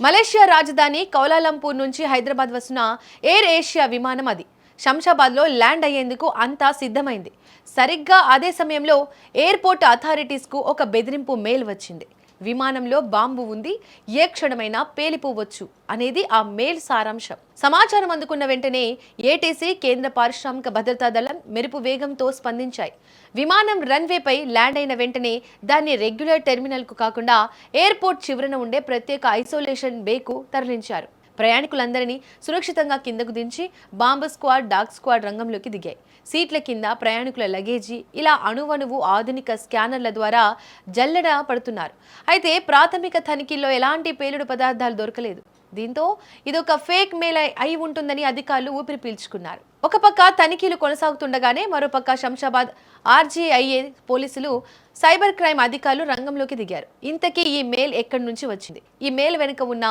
Malaysia రాజధాని Kuala Lumpur నుంచి హైదరాబాద్ వస్తున్న ఎయిర్ ఏషియా విమానం అది శంషాబాద్లో ల్యాండ్ అయ్యేందుకు అంతా సిద్ధమైంది. సరిగ్గా అదే సమయంలో ఎయిర్పోర్ట్ అథారిటీస్కు ఒక బెదిరింపు మెయిల్ వచ్చింది. విమానంలో బాంబు ఉంది, ఏ క్షణమైనా పేలిపోవచ్చు అనేది ఆ మెయిల్ సారాంశం. సమాచారం అందుకున్న వెంటనే ఏటీసీ, కేంద్ర పారిశ్రామిక భద్రతా దళం మెరుపు వేగంతో స్పందించాయి. విమానం రన్వేపై ల్యాండ్ అయిన వెంటనే దాన్ని రెగ్యులర్ టెర్మినల్కు కాకుండా ఎయిర్పోర్ట్ చివరన ఉండే ప్రత్యేక ఐసోలేషన్ బేకు తరలించారు. ప్రయాణికులందరినీ సురక్షితంగా కిందకు దించి బాంబు స్క్వాడ్, డాగ్ స్క్వాడ్ రంగంలోకి దిగాయి. సీట్ల కింద ప్రయాణికుల లగేజీ ఇలా అణువణువు ఆధునిక స్కానర్ల ద్వారా జల్లెడ పడుతున్నారు. అయితే ప్రాథమిక తనిఖీల్లో ఎలాంటి పేలుడు పదార్థాలు దొరకలేదు. దీంతో ఇదొక ఫేక్ మెయిల్ అయి ఉంటుందని అధికారులు ఊపిరి పీల్చుకున్నారు. ఒక పక్క తనిఖీలు కొనసాగుతుండగానే మరోపక్క శంషాబాద్ ఆర్జీఐఏ పోలీసులు, సైబర్ క్రైమ్ అధికారులు రంగంలోకి దిగారు. ఇంతకీ ఈ మెయిల్ ఎక్కడి నుంచి వచ్చింది? ఈ మెయిల్ వెనుక ఉన్న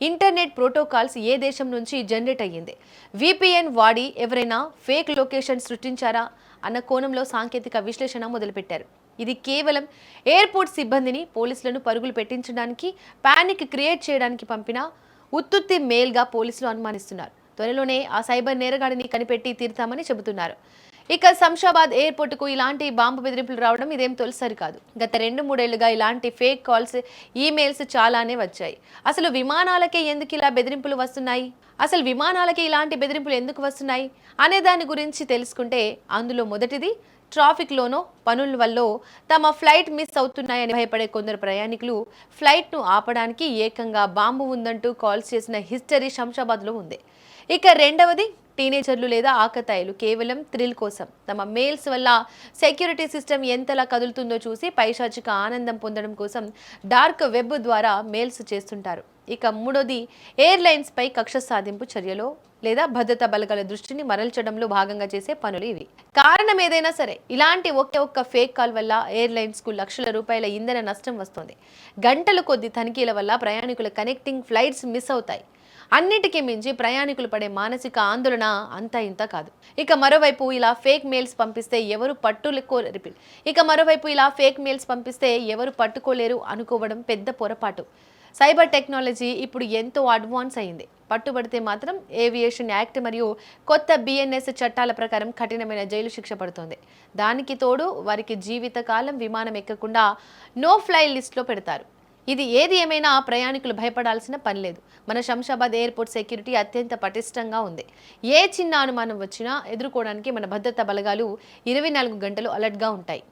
ఇంటర్నెట్ ప్రోటోకాల్స్ ఏ దేశం నుంచి జనరేట్ అయ్యింది? విపిఎన్ వాడి ఎవరైనా ఫేక్ లొకేషన్ సృష్టించారా అన్న కోణంలో సాంకేతిక విశ్లేషణ మొదలుపెట్టారు. ఇది కేవలం ఎయిర్పోర్ట్ సిబ్బందిని, పోలీసులను పరుగులు పెట్టించడానికి, పానిక్ క్రియేట్ చేయడానికి పంపిన ఉత్తుత్తి మెయిల్గా పోలీసులు అనుమానిస్తున్నారు. త్వరలోనే ఆ సైబర్ నేరగాడిని కనిపెట్టి తీరుతామని చెబుతున్నారు. ఇక శంషాబాద్ ఎయిర్పోర్టుకు ఇలాంటి బాంబు బెదిరింపులు రావడం ఇదేం తొలిసారి కాదు. గత 2-3 ఏళ్లుగా ఇలాంటి ఫేక్ కాల్స్, ఈమెయిల్స్ చాలానే వచ్చాయి. అసలు విమానాలకే ఎందుకు ఇలా బెదిరింపులు వస్తున్నాయి? అసలు విమానాలకి ఇలాంటి బెదిరింపులు ఎందుకు వస్తున్నాయి అనే దాని గురించి తెలుసుకుంటే, అందులో మొదటిది, ట్రాఫిక్లోనో పనుల వల్ల తమ ఫ్లైట్ మిస్ అవుతున్నాయని భయపడే కొందరు ప్రయాణికులు ఫ్లైట్ను ఆపడానికి ఏకంగా బాంబు ఉందంటూ కాల్స్ చేసిన హిస్టరీ శంషాబాద్లో ఉంది. ఇక రెండవది, టీనేజర్లు లేదా ఆకతాయిలు కేవలం థ్రిల్ కోసం తమ మెయిల్స్ వల్ల సెక్యూరిటీ సిస్టమ్ ఎంతలా కదులుతుందో చూసి పైశాచిక ఆనందం పొందడం కోసం డార్క్ వెబ్ ద్వారా మెయిల్స్ చేస్తుంటారు. ఇక మూడోది, ఎయిర్లైన్స్ పై కక్ష సాధింపు చర్యలో లేదా భద్రతా బలగాల దృష్టిని మరల్చడంలో భాగంగా చేసే పనులు ఇవి. కారణం ఏదైనా సరే, ఇలాంటి ఒక్క ఫేక్ కాల్ వల్ల ఎయిర్లైన్స్ కు లక్షల రూపాయల ఇంధన నష్టం వస్తుంది. గంటల కొద్ది తనిఖీల వల్ల ప్రయాణికుల కనెక్టింగ్ ఫ్లైట్స్ మిస్ అవుతాయి. అన్నిటికీ మించి ప్రయాణికులు పడే మానసిక ఆందోళన అంతా ఇంత కాదు. ఇక మరోవైపు ఇలా ఫేక్ మెయిల్స్ పంపిస్తే ఎవరు పట్టుకోలేరు అనుకోవడం పెద్ద పొరపాటు. సైబర్ టెక్నాలజీ ఇప్పుడు ఎంతో అడ్వాన్స్ అయింది. పట్టుబడితే మాత్రం ఏవియేషన్ యాక్ట్ మరియు కొత్త బిఎన్ఎస్ చట్టాల ప్రకారం కఠినమైన జైలు శిక్ష పడుతోంది. దానికి తోడు వారికి జీవితకాలం విమానం ఎక్కకుండా నో ఫ్లై లిస్ట్లో పెడతారు. ఇది ఏది ఏమైనా ప్రయాణికులు భయపడాల్సిన పని లేదు. మన శంషాబాద్ ఎయిర్పోర్ట్ సెక్యూరిటీ అత్యంత పటిష్టంగా ఉంది. ఏ చిన్న అనుమానం వచ్చినా ఎదుర్కోవడానికి మన భద్రతా బలగాలు 24 గంటలు అలర్ట్గా ఉంటాయి.